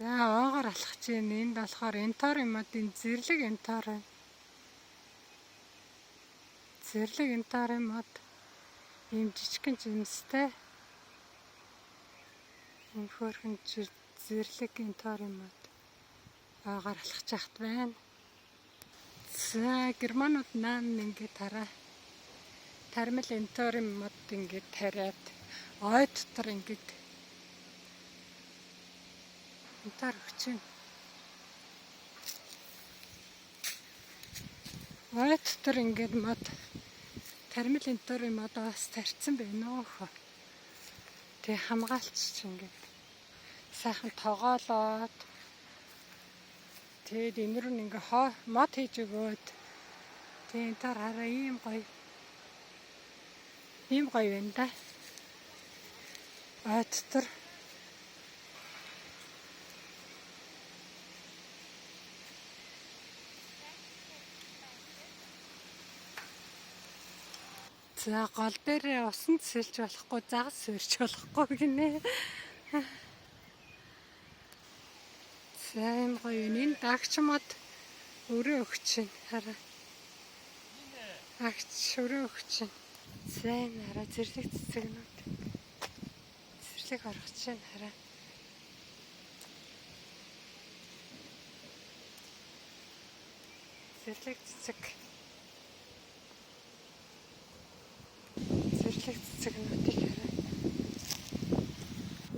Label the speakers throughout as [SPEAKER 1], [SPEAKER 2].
[SPEAKER 1] За оогаар алхаж байна. Энд болохоор энтор юматын зэрлэг энтор байна. Зэрлэг энтор юмат ийм жижигхэн жимстэй. Ийм хөөрхөн зэрлэг энтор юмат оогаар алхаж яхад байна. За германууд наан ингээд тараа. Тармил энтор юмат ингээд тариад ой дотор ингээд энтор өгч байна. Ой дотор ингээд мод тармил энтор юм одоо бас тарьсан байна уу. Тэг хамгаалч ингээд сайхан тоголоод тэгээд энэ рүү ингээ мод хийж өгөөд тэг энтор хараа ийм гоё байна да. Ой дотор за гол дээр усан цэсэлж болохгүй, загас сэрч болохгүй гинэ. За юм гоё энэ дагч мод өрөө өгч байна. Хараа. Агч өрөө өгч байна. За энэ хараа зэрлэг цэцэгнүүд. Зэрлэг оргож байна хараа. Зэрлэг цэцэг. Зэрлэг цэцэгнүүдийг хараа.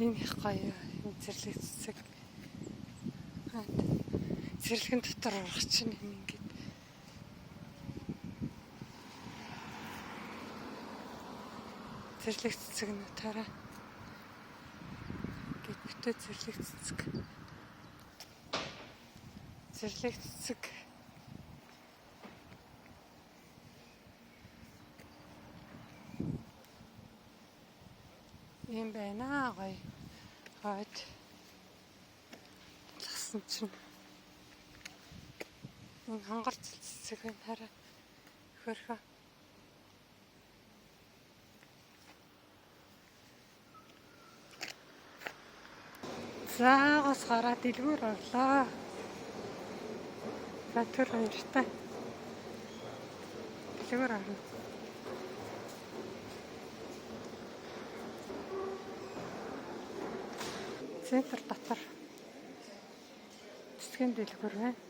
[SPEAKER 1] Энэ их гоё юм зэрлэг цэцэг. Зэрлэгэн дотор оргож байна юм ингээд. Зэрлэг цэцэгнүүд хараа. Ингээд бүтээ зэрлэг цэцэг. Зэрлэг цэцэг. Ийм байна гоё. Хойд. Ласан чинь. Энэ хангар цэцэг байна хараа. Хөрхөө. За гос гараад дэлгүүр орлоо. За түр хоёртай. Дэлгүүр орно. Центр дотор цэцгийн дэлгүүр байна.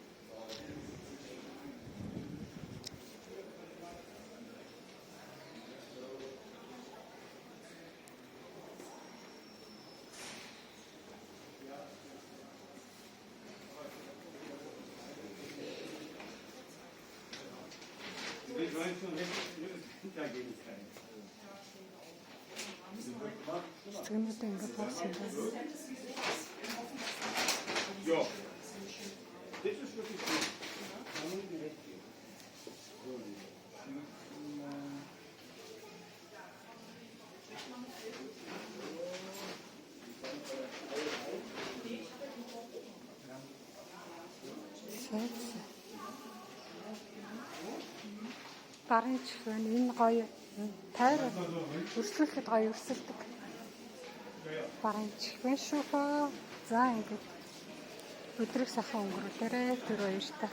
[SPEAKER 1] Цэцгнүүд ингээд буусан байна.
[SPEAKER 2] Ja. Dit is wat ik doe. Dan moet je het doen.
[SPEAKER 1] Барын чихэн энэ гоё тайр өрсөлдөд гоё өрсөлдөг. Барын чихэн шүү. За ингээд өдрийг сайхан өнгөрүүлээрэй. Тэр баяртай.